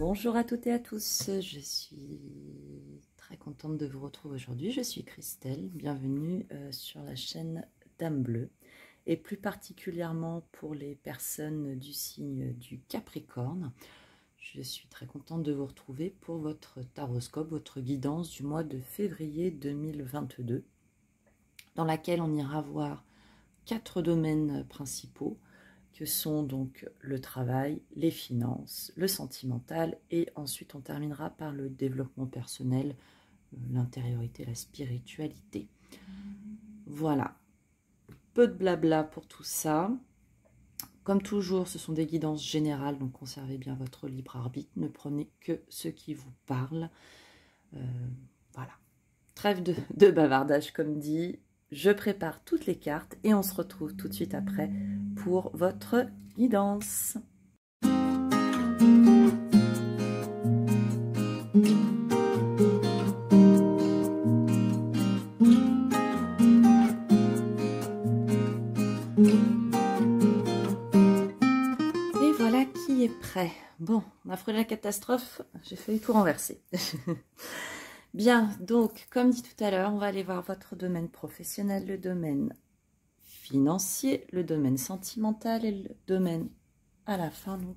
Bonjour à toutes et à tous, je suis très contente de vous retrouver aujourd'hui. Je suis Christelle, bienvenue sur la chaîne Dame Bleue et plus particulièrement pour les personnes du signe du Capricorne. Je suis très contente de vous retrouver pour votre taroscope, votre guidance du mois de février 2022 dans laquelle on ira voir 4 domaines principaux que sont donc le travail, les finances, le sentimental et ensuite on terminera par le développement personnel, l'intériorité, la spiritualité. Voilà, peu de blabla pour tout ça. Comme toujours, ce sont des guidances générales, donc conservez bien votre libre arbitre, ne prenez que ce qui vous parle. Voilà, trêve de bavardage comme dit. Je prépare toutes les cartes et on se retrouve tout de suite après pour votre guidance. Et voilà qui est prêt. Bon, on a frôlé la catastrophe, j'ai failli tout renverser. Bien, donc, comme dit tout à l'heure, on va aller voir votre domaine professionnel, le domaine financier, le domaine sentimental et le domaine, à la fin, donc,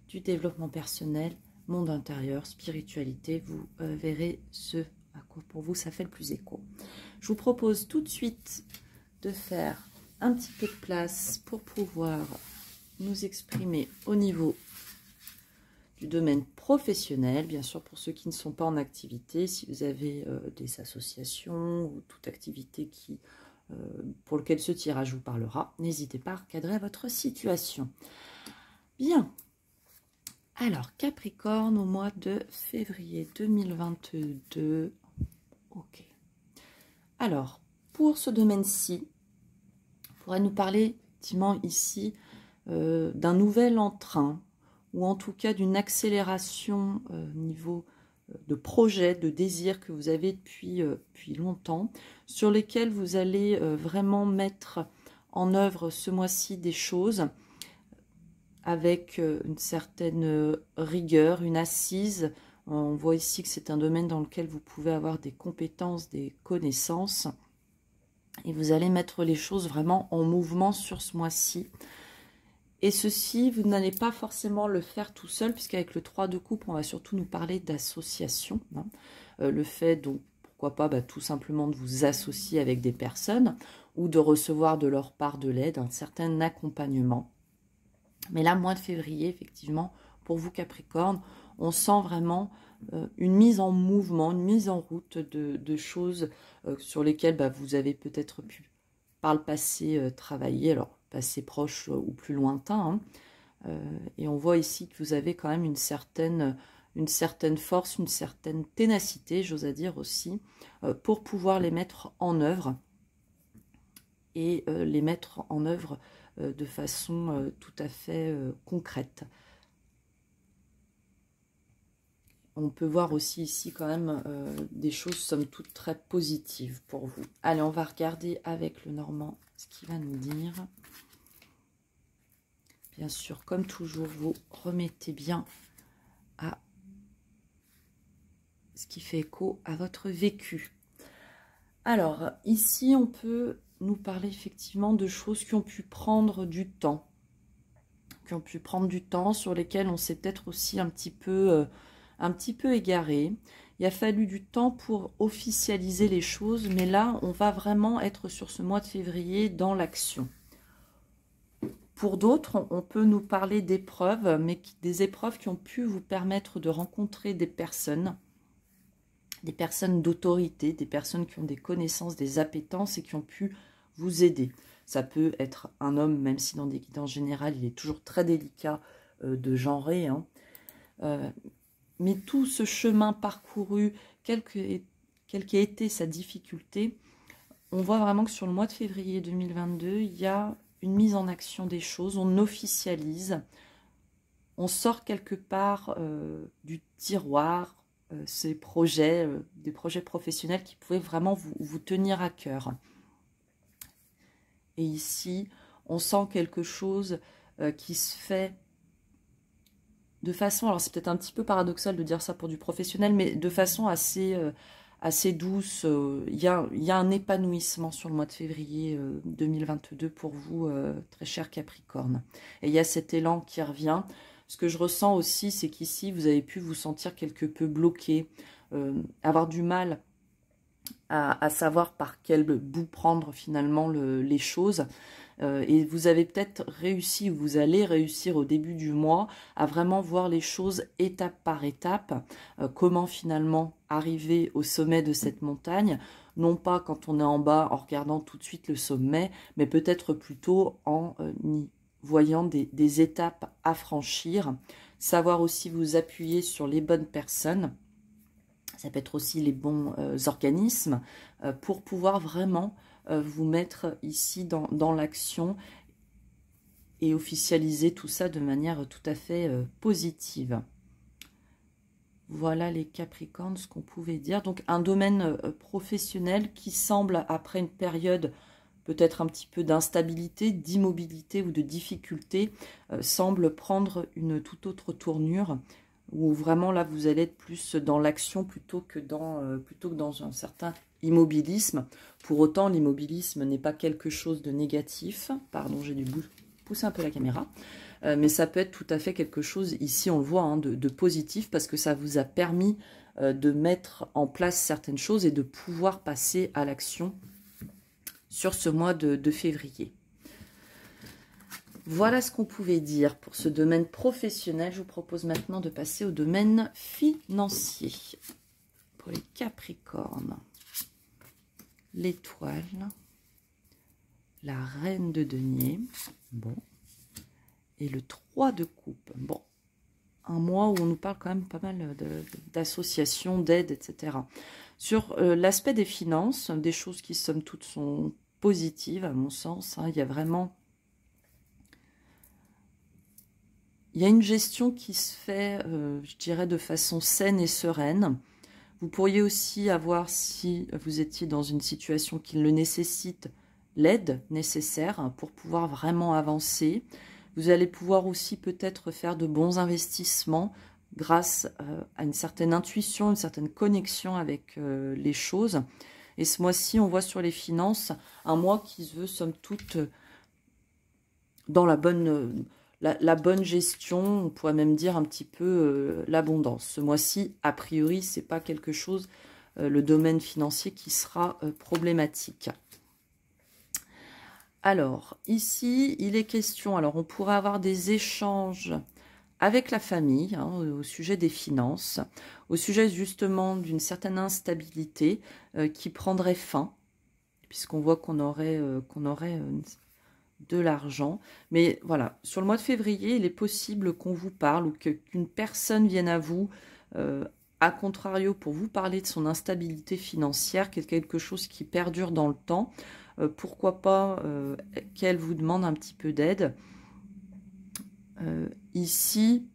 du développement personnel, monde intérieur, spiritualité. Vous verrez ce à quoi pour vous ça fait le plus écho. Je vous propose tout de suite de faire un petit peu de place pour pouvoir nous exprimer au niveau du domaine professionnel, bien sûr pour ceux qui ne sont pas en activité, si vous avez des associations ou toute activité pour laquelle ce tirage vous parlera, n'hésitez pas à recadrer votre situation. Bien, alors Capricorne au mois de février 2022, ok. Alors, pour ce domaine-ci, on pourrait nous parler effectivement ici d'un nouvel entrain, ou en tout cas d'une accélération au niveau de projets, de désirs que vous avez depuis longtemps, sur lesquels vous allez vraiment mettre en œuvre ce mois-ci des choses avec une certaine rigueur, une assise. On voit ici que c'est un domaine dans lequel vous pouvez avoir des compétences, des connaissances, et vous allez mettre les choses vraiment en mouvement sur ce mois-ci. Et ceci, vous n'allez pas forcément le faire tout seul, puisqu'avec le 3 de coupe, on va surtout nous parler d'association. Hein. Le fait, donc, pourquoi pas, tout simplement de vous associer avec des personnes, ou de recevoir de leur part de l'aide, un certain accompagnement. Mais là, mois de février, effectivement, pour vous Capricorne, on sent vraiment une mise en mouvement, une mise en route de choses sur lesquelles vous avez peut-être pu, par le passé, travailler. Alors, passé proche ou plus lointain, hein. Et on voit ici que vous avez quand même une certaine force, une certaine ténacité, j'ose dire aussi, pour pouvoir les mettre en œuvre et les mettre en œuvre de façon tout à fait concrète. On peut voir aussi ici quand même des choses somme toute très positives pour vous. Allez, on va regarder avec le Normand ce qu'il va nous dire. Bien sûr, comme toujours, vous remettez bien à ce qui fait écho à votre vécu. Alors, ici, on peut nous parler effectivement de choses qui ont pu prendre du temps. Sur lesquelles on s'est peut-être aussi un petit peu égaré. Il a fallu du temps pour officialiser les choses, mais là, on va vraiment être sur ce mois de février dans l'action. Pour d'autres, on peut nous parler d'épreuves, mais des épreuves qui ont pu vous permettre de rencontrer des personnes d'autorité, des personnes qui ont des connaissances, des appétences et qui ont pu vous aider. Ça peut être un homme, même si dans des guidances générales, il est toujours très délicat de genrer, hein. Mais tout ce chemin parcouru, quelle qu'ait été sa difficulté, on voit vraiment que sur le mois de février 2022, il y a une mise en action des choses, on officialise, on sort quelque part du tiroir ces projets, des projets professionnels qui pouvaient vraiment vous tenir à cœur. Et ici, on sent quelque chose qui se fait de façon, alors c'est peut-être un petit peu paradoxal de dire ça pour du professionnel, mais de façon assez douce. Il y a un épanouissement sur le mois de février 2022 pour vous, très cher Capricorne. Et il y a cet élan qui revient. Ce que je ressens aussi, c'est qu'ici, vous avez pu vous sentir quelque peu bloqué, avoir du mal à savoir par quel bout prendre finalement les choses. Et vous avez peut-être réussi, ou vous allez réussir au début du mois, à vraiment voir les choses étape par étape, comment finalement arriver au sommet de cette montagne, non pas quand on est en bas en regardant tout de suite le sommet, mais peut-être plutôt en y voyant des étapes à franchir, savoir aussi vous appuyer sur les bonnes personnes. Ça peut être aussi les bons organismes pour pouvoir vraiment vous mettre ici dans l'action et officialiser tout ça de manière tout à fait positive. Voilà les Capricornes, ce qu'on pouvait dire. Donc un domaine professionnel qui semble, après une période peut-être un petit peu d'instabilité, d'immobilité ou de difficulté, semble prendre une toute autre tournure, où vraiment là vous allez être plus dans l'action plutôt que dans un certain immobilisme. Pour autant, l'immobilisme n'est pas quelque chose de négatif. Pardon, j'ai dû pousser un peu la caméra. Mais ça peut être tout à fait quelque chose, ici on le voit, hein, de positif, parce que ça vous a permis de mettre en place certaines choses et de pouvoir passer à l'action sur ce mois de février. Voilà ce qu'on pouvait dire pour ce domaine professionnel. Je vous propose maintenant de passer au domaine financier. Pour les Capricornes, l'étoile, la reine de denier, bon, et le 3 de coupe. Bon, un mois où on nous parle quand même pas mal d'associations, d'aides, etc. Sur l'aspect des finances, des choses qui somme toute sont positives à mon sens, hein, il y a vraiment... Il y a une gestion qui se fait, je dirais, de façon saine et sereine. Vous pourriez aussi avoir, si vous étiez dans une situation qui le nécessite, l'aide nécessaire pour pouvoir vraiment avancer. Vous allez pouvoir aussi peut-être faire de bons investissements grâce à une certaine intuition, une certaine connexion avec les choses. Et ce mois-ci, on voit sur les finances un mois qui se veut, somme toute, dans la bonne... La bonne gestion, on pourrait même dire un petit peu l'abondance. Ce mois-ci, a priori, c'est pas quelque chose, le domaine financier qui sera problématique. Alors, ici, il est question, alors on pourrait avoir des échanges avec la famille, hein, au sujet des finances, au sujet justement d'une certaine instabilité qui prendrait fin, puisqu'on voit qu'on aurait de l'argent. Mais voilà, sur le mois de février, il est possible qu'on vous parle ou qu'une personne vienne à vous, à contrario, pour vous parler de son instabilité financière, quelque chose qui perdure dans le temps. Pourquoi pas qu'elle vous demande un petit peu d'aide. Ici,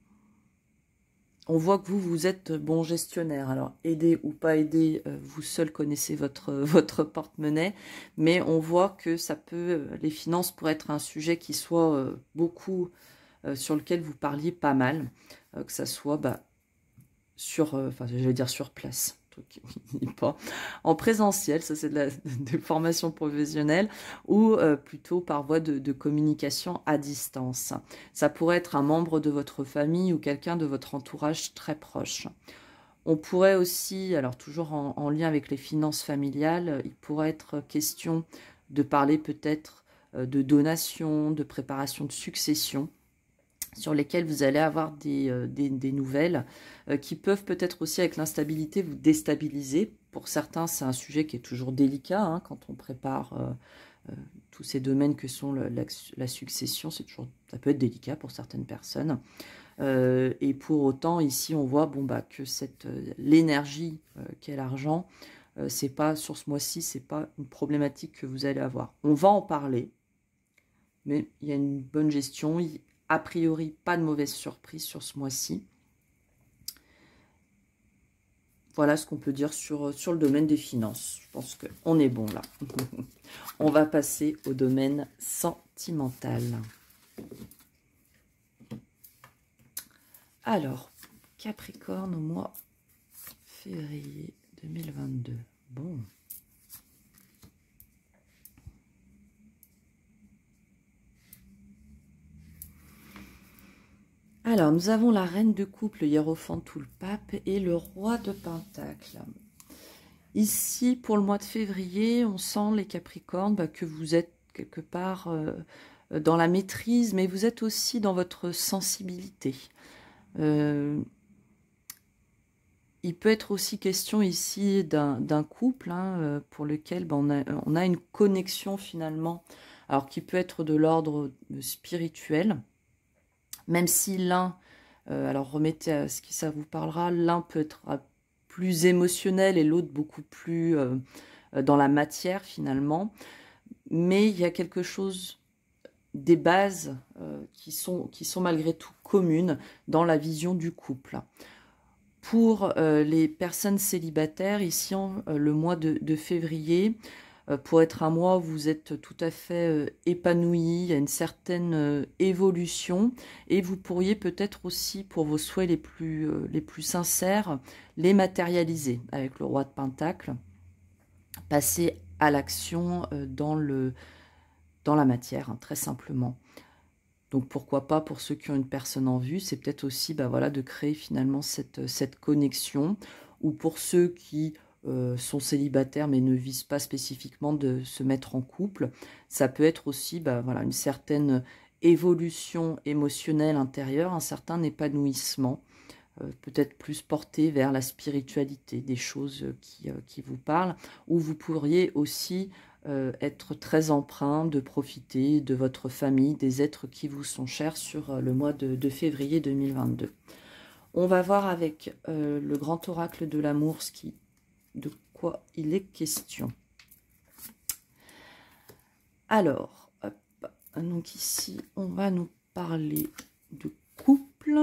on voit que vous êtes bon gestionnaire. Alors, aider ou pas aider, vous seul connaissez votre porte-monnaie. Mais on voit que ça peut, les finances pourraient être un sujet qui soit beaucoup, sur lequel vous parliez pas mal. Que ça soit enfin, j'allais dire sur place. Pas en présentiel, ça c'est de formation professionnelle, ou plutôt par voie de communication à distance. Ça pourrait être un membre de votre famille ou quelqu'un de votre entourage très proche. On pourrait aussi, alors toujours en lien avec les finances familiales, il pourrait être question de parler peut-être de donation, de préparation de succession, sur lesquels vous allez avoir des nouvelles qui peuvent peut-être aussi, avec l'instabilité, vous déstabiliser. Pour certains, c'est un sujet qui est toujours délicat, hein, quand on prépare tous ces domaines que sont la succession. Ça peut être délicat pour certaines personnes. Et pour autant, ici, on voit que l'énergie qu'est l'argent, c'est pas sur ce mois-ci, c'est pas une problématique que vous allez avoir. On va en parler, mais il y a une bonne gestion. A priori, pas de mauvaise surprise sur ce mois-ci. Voilà ce qu'on peut dire sur le domaine des finances. Je pense qu'on est bon là. On va passer au domaine sentimental. Alors, Capricorne au mois février 2022. Bon. Alors, nous avons la reine de couple, le hiérophante ou le pape, et le roi de pentacle. Ici, pour le mois de février, on sent, les Capricornes, que vous êtes quelque part dans la maîtrise, mais vous êtes aussi dans votre sensibilité. Il peut être aussi question ici d'un couple pour lequel on a une connexion finalement, alors qui peut être de l'ordre spirituel, même si l'un, alors remettez à ce qui ça vous parlera, l'un peut être plus émotionnel et l'autre beaucoup plus dans la matière finalement, mais il y a quelque chose, des bases qui sont malgré tout communes dans la vision du couple. Pour les personnes célibataires, ici le mois de février, pour être un mois où vous êtes tout à fait épanoui, il y a une certaine évolution, et vous pourriez peut-être aussi, pour vos souhaits les plus sincères, les matérialiser avec le roi de Pentacle, passer à l'action dans la matière, très simplement. Donc pourquoi pas, pour ceux qui ont une personne en vue, c'est peut-être aussi voilà, de créer finalement cette connexion, ou pour ceux qui sont célibataires mais ne visent pas spécifiquement de se mettre en couple, ça peut être aussi voilà, une certaine évolution émotionnelle intérieure, un certain épanouissement, peut-être plus porté vers la spiritualité, des choses qui vous parlent, ou vous pourriez aussi être très empreint de profiter de votre famille, des êtres qui vous sont chers sur le mois de février 2022. On va voir avec le grand oracle de l'amour de quoi il est question. Alors, hop, donc ici, on va nous parler de couple.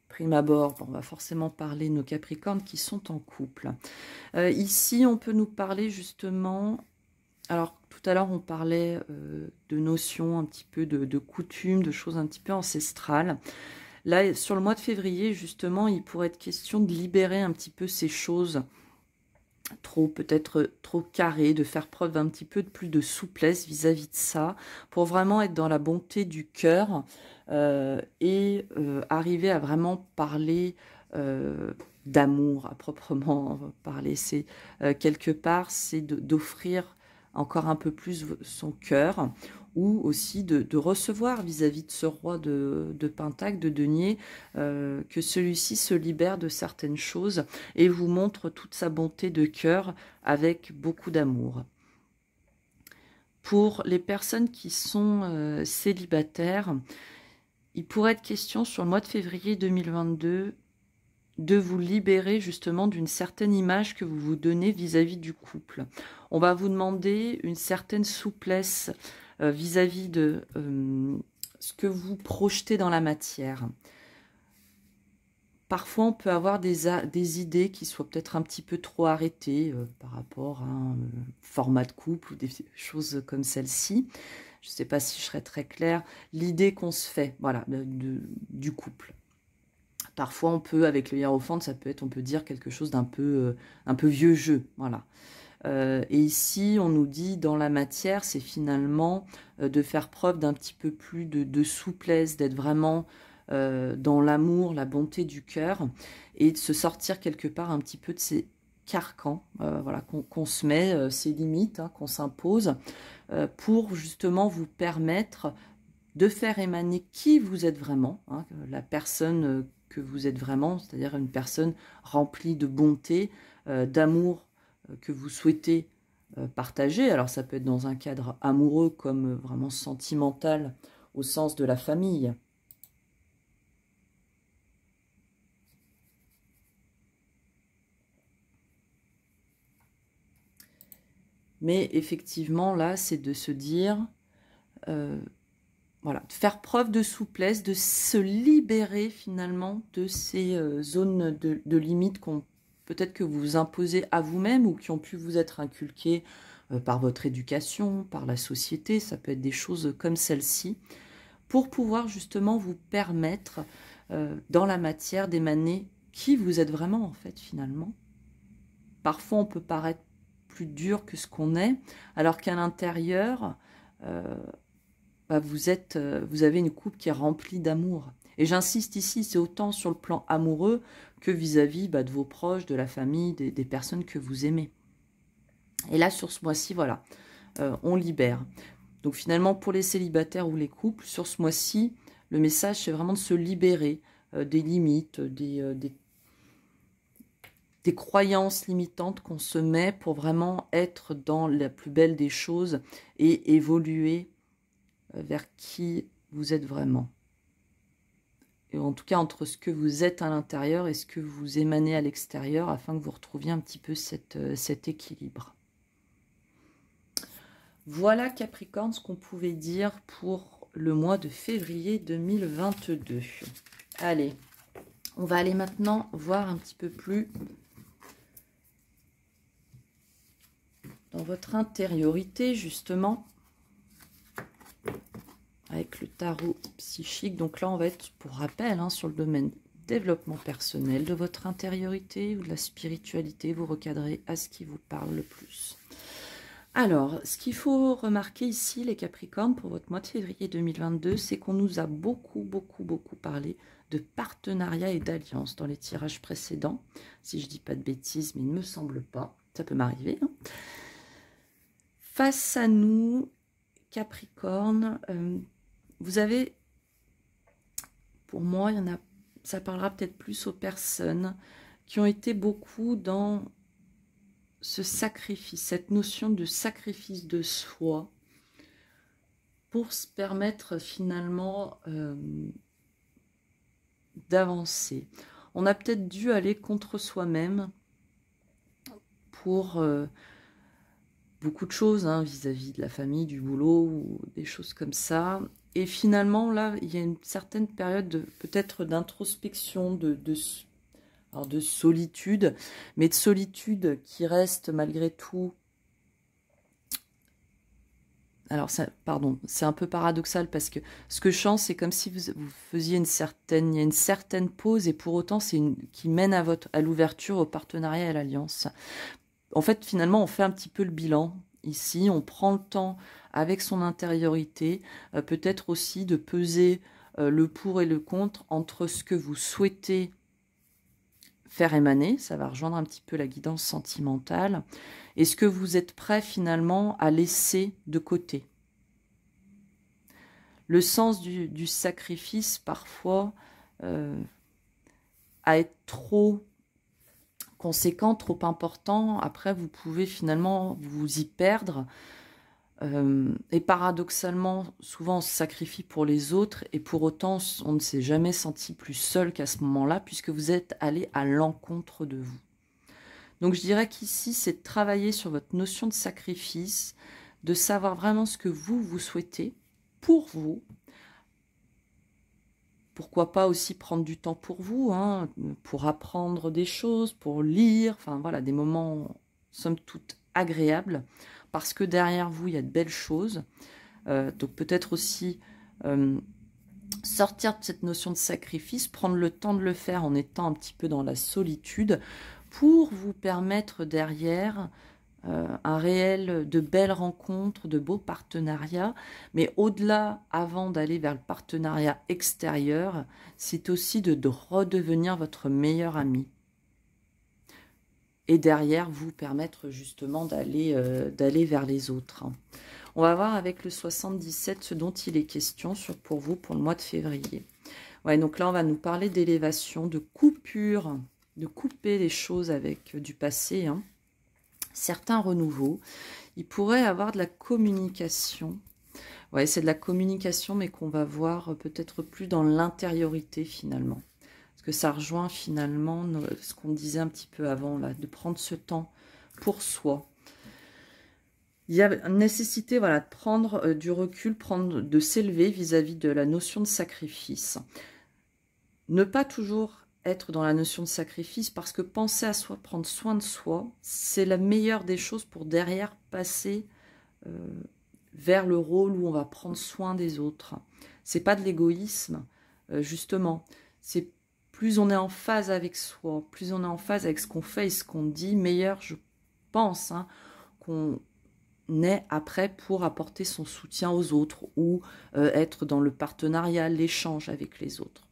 Prime abord, on va forcément parler de nos Capricornes qui sont en couple. Ici, on peut nous parler justement... Alors, tout à l'heure, on parlait de notions un petit peu de coutumes, de choses un petit peu ancestrales. Là, sur le mois de février, justement, il pourrait être question de libérer un petit peu ces choses peut-être trop carrées, de faire preuve d'un petit peu plus de souplesse vis-à-vis de ça, pour vraiment être dans la bonté du cœur et arriver à vraiment parler d'amour, à proprement parler. C'est quelque part, c'est d'offrir encore un peu plus son cœur, ou aussi de recevoir vis-à-vis de ce roi de Pentacle, de denier, que celui-ci se libère de certaines choses et vous montre toute sa bonté de cœur avec beaucoup d'amour. Pour les personnes qui sont célibataires, il pourrait être question sur le mois de février 2022 de vous libérer justement d'une certaine image que vous vous donnez vis-à-vis du couple. On va vous demander une certaine souplesse vis-à-vis de ce que vous projetez dans la matière. Parfois, on peut avoir des idées qui soient peut-être un petit peu trop arrêtées par rapport à un format de couple ou des choses comme celle-ci. Je ne sais pas si je serais très claire. L'idée qu'on se fait, voilà, du couple. Parfois, on peut, avec le hiérophante, ça peut être, on peut dire quelque chose d'un peu vieux jeu, voilà. Et ici, on nous dit, dans la matière, c'est finalement de faire preuve d'un petit peu plus de souplesse, d'être vraiment dans l'amour, la bonté du cœur, et de se sortir quelque part un petit peu de ces carcans, voilà, qu'on se met, ces limites, qu'on s'impose, pour justement vous permettre de faire émaner qui vous êtes vraiment, la personne que vous êtes vraiment, c'est-à-dire une personne remplie de bonté, d'amour que vous souhaitez partager. Alors ça peut être dans un cadre amoureux comme vraiment sentimental au sens de la famille. Mais effectivement, là, c'est de se dire... voilà, de faire preuve de souplesse, de se libérer finalement de ces zones de limite peut-être que vous vous imposez à vous-même ou qui ont pu vous être inculquées par votre éducation, par la société. Ça peut être des choses comme celle-ci, pour pouvoir justement vous permettre dans la matière d'émaner qui vous êtes vraiment en fait finalement. Parfois on peut paraître plus dur que ce qu'on est, alors qu'à l'intérieur, vous avez une coupe qui est remplie d'amour. Et j'insiste ici, c'est autant sur le plan amoureux que vis-à-vis de vos proches, de la famille, des personnes que vous aimez. Et là, sur ce mois-ci, voilà, on libère. Donc finalement, pour les célibataires ou les couples, sur ce mois-ci, le message, c'est vraiment de se libérer des limites, des croyances limitantes qu'on se met pour vraiment être dans la plus belle des choses et évoluer vers qui vous êtes vraiment. Et en tout cas, entre ce que vous êtes à l'intérieur et ce que vous émanez à l'extérieur, afin que vous retrouviez un petit peu cet équilibre. Voilà Capricorne, ce qu'on pouvait dire pour le mois de février 2022. Allez, on va aller maintenant voir un petit peu plus dans votre intériorité, justement, avec le tarot psychique. Donc là, on va être, pour rappel, sur le domaine développement personnel de votre intériorité ou de la spiritualité. Vous recadrez à ce qui vous parle le plus. Alors, ce qu'il faut remarquer ici, les Capricornes, pour votre mois de février 2022, c'est qu'on nous a beaucoup parlé de partenariat et d'alliance dans les tirages précédents. Si je ne dis pas de bêtises, mais il ne me semble pas. Ça peut m'arriver. Face à nous, Capricorne, vous avez, pour moi, ça parlera peut-être plus aux personnes qui ont été beaucoup dans ce sacrifice, cette notion de sacrifice de soi pour se permettre finalement d'avancer. On a peut-être dû aller contre soi-même pour beaucoup de choses, vis-à-vis de la famille, du boulot ou des choses comme ça. Et finalement, là, il y a une certaine période peut-être d'introspection, de solitude, mais de solitude qui reste malgré tout. Alors, pardon, c'est un peu paradoxal parce que ce que je sens, c'est comme si vous faisiez il y a une certaine pause et pour autant, c'est qui mène à l'ouverture, au partenariat et à l'alliance. En fait, finalement, on fait un petit peu le bilan ici, on prend le temps avec son intériorité, peut-être aussi de peser le pour et le contre entre ce que vous souhaitez faire émaner, ça va rejoindre un petit peu la guidance sentimentale, et ce que vous êtes prêt finalement à laisser de côté. Le sens du sacrifice, parfois, à être trop conséquent, trop important, après vous pouvez finalement vous y perdre, et paradoxalement, souvent on se sacrifie pour les autres, et pour autant on ne s'est jamais senti plus seul qu'à ce moment-là, puisque vous êtes allé à l'encontre de vous. Donc je dirais qu'ici, c'est de travailler sur votre notion de sacrifice, de savoir vraiment ce que vous souhaitez pour vous. Pourquoi pas aussi prendre du temps pour vous, pour apprendre des choses, pour lire, enfin voilà, des moments, somme toute, agréables, parce que derrière vous, il y a de belles choses. Donc peut-être aussi sortir de cette notion de sacrifice, prendre le temps de le faire en étant un petit peu dans la solitude, pour vous permettre derrière de belles rencontres, de beaux partenariats. Mais au-delà, avant d'aller vers le partenariat extérieur, c'est aussi de redevenir votre meilleur ami. Et derrière, vous permettre justement d'aller vers les autres. On va voir avec le 77 ce dont il est question pour vous pour le mois de février. Ouais, donc là, on va nous parler d'élévation, de coupure, de couper les choses avec du passé. Certains renouveaux. Il pourrait avoir de la communication. Ouais, c'est de la communication, mais qu'on va voir peut-être plus dans l'intériorité finalement. Parce que ça rejoint finalement ce qu'on disait un petit peu avant, là, de prendre ce temps pour soi. Il y a une nécessité, voilà, de prendre du recul, de s'élever vis-à-vis de la notion de sacrifice. Ne pas toujours être dans la notion de sacrifice, parce que penser à soi, prendre soin de soi, c'est la meilleure des choses pour derrière passer vers le rôle où on va prendre soin des autres. C'est pas de l'égoïsme, justement. C'est plus on est en phase avec soi, plus on est en phase avec ce qu'on fait et ce qu'on dit, meilleur, je pense, hein, qu'on est après pour apporter son soutien aux autres ou être dans le partenariat, l'échange avec les autres.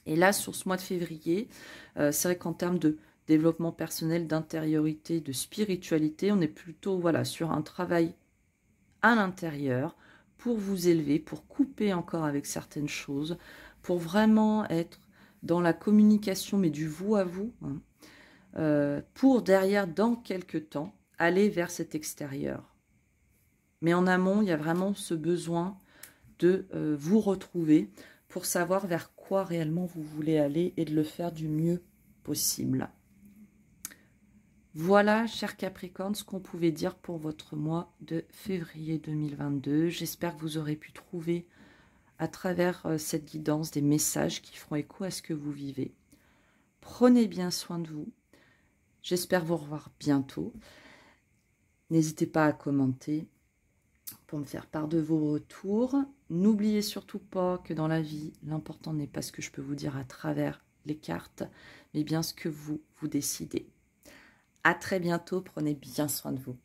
Et là, sur ce mois de février, c'est vrai qu'en termes de développement personnel, d'intériorité, de spiritualité, on est plutôt voilà, sur un travail à l'intérieur pour vous élever, pour couper encore avec certaines choses, pour vraiment être dans la communication, mais du vous à vous, hein, pour derrière, dans quelques temps, aller vers cet extérieur. Mais en amont, il y a vraiment ce besoin de vous retrouver pour savoir vers quoi réellement vous voulez aller et de le faire du mieux possible. Voilà, chers Capricornes, ce qu'on pouvait dire pour votre mois de février 2022. J'espère que vous aurez pu trouver à travers cette guidance des messages qui feront écho à ce que vous vivez. Prenez bien soin de vous. J'espère vous revoir bientôt. N'hésitez pas à commenter pour me faire part de vos retours. N'oubliez surtout pas que dans la vie, l'important n'est pas ce que je peux vous dire à travers les cartes, mais bien ce que vous décidez. À très bientôt, prenez bien soin de vous.